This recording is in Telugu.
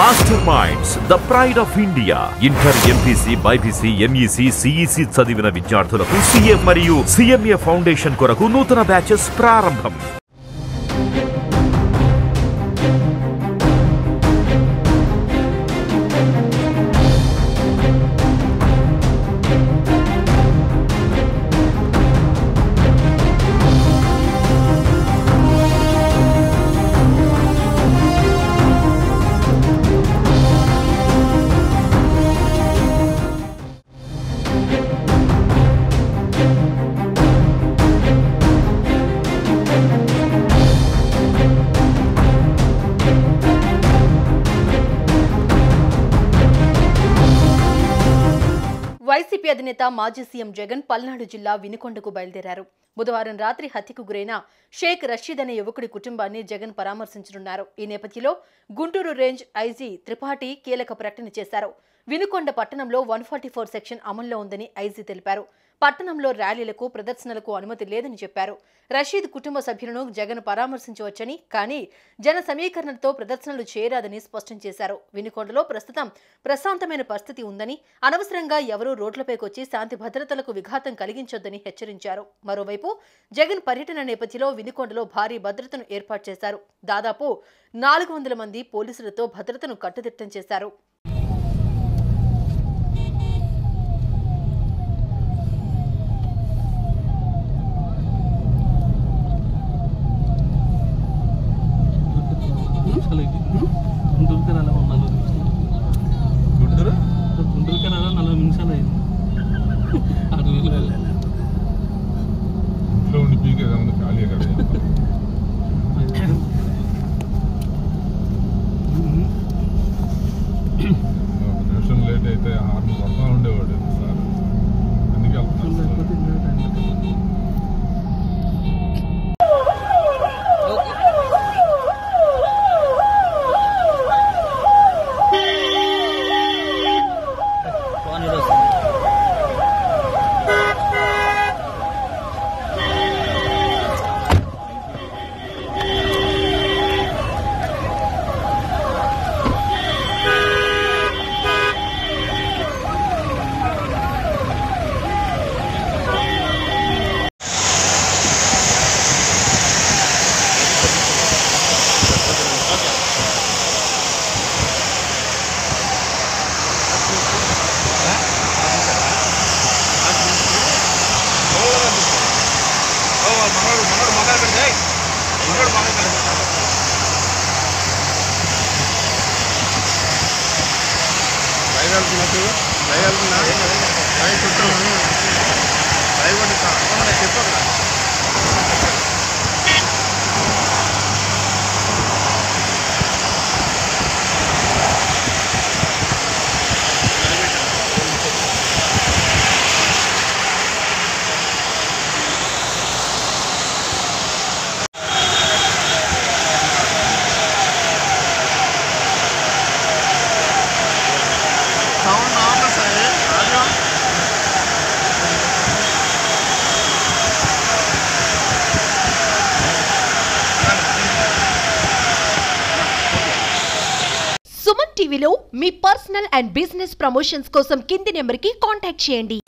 Master minds the pride of India. Inter, MPC, BiPC, MEC, CEC చదివిన విద్యార్థులకు సిఏ మరియు సిఎంఏ ఫౌండేషన్ కొరకు నూతన బ్యాచెస్ ప్రారంభం. వైసీపీ అధినేత మాజీ సీఎం జగన్ పల్నాడు జిల్లా వినుకొండకు బయలుదేరారు. బుధవారం రాత్రి హత్యకు గురైన షేక్ రషీద్ అనే యువకుడి కుటుంబాన్ని జగన్ పరామర్శించనున్నారు. ఈ నేపథ్యంలో గుంటూరు రేంజ్ ఐజీ త్రిపాఠి కీలక ప్రకటన చేశారు. వినుకొండ పట్టణంలో 144 సెక్షన్ అమల్లో ఉందని ఐజీ తెలిపారు. పట్టణంలో ర్యాలీలకు, ప్రదర్శనలకు అనుమతి లేదని చెప్పారు. రషీద్ కుటుంబ సభ్యులను జగన్ పరామర్శించవచ్చని, కానీ జన సమీకరణతో ప్రదర్శనలు చేయరాదని స్పష్టం చేశారు. వినుకొండలో ప్రస్తుతం ప్రశాంతమైన పరిస్థితి ఉందని, అనవసరంగా ఎవరూ రోడ్లపైకొచ్చి శాంతి భద్రతలకు విఘాతం కలిగించొద్దని హెచ్చరించారు. మరోవైపు జగన్ పర్యటన నేపథ్యంలో వినుకొండలో భారీ భద్రతను ఏర్పాటు చేశారు. దాదాపు 400 మంది పోలీసులతో భద్రతను కట్టుదిట్టం చేశారు. గుంటూరు కెనాల 40 నిమిషాలు అయింది. ఇంట్లో ఉండి పీకేదా ఉంది ఖాళీ కదా. నిమిషం లేట్ అయితే హార్న్ కొడతా ఉండేవాడు సార్. అందుకే సుమన్ టీవీలో మీ పర్సనల్ అండ్ బిజినెస్ ప్రమోషన్స్ కోసం కింది నెంబర్కి కాంటాక్ట్ చేయండి.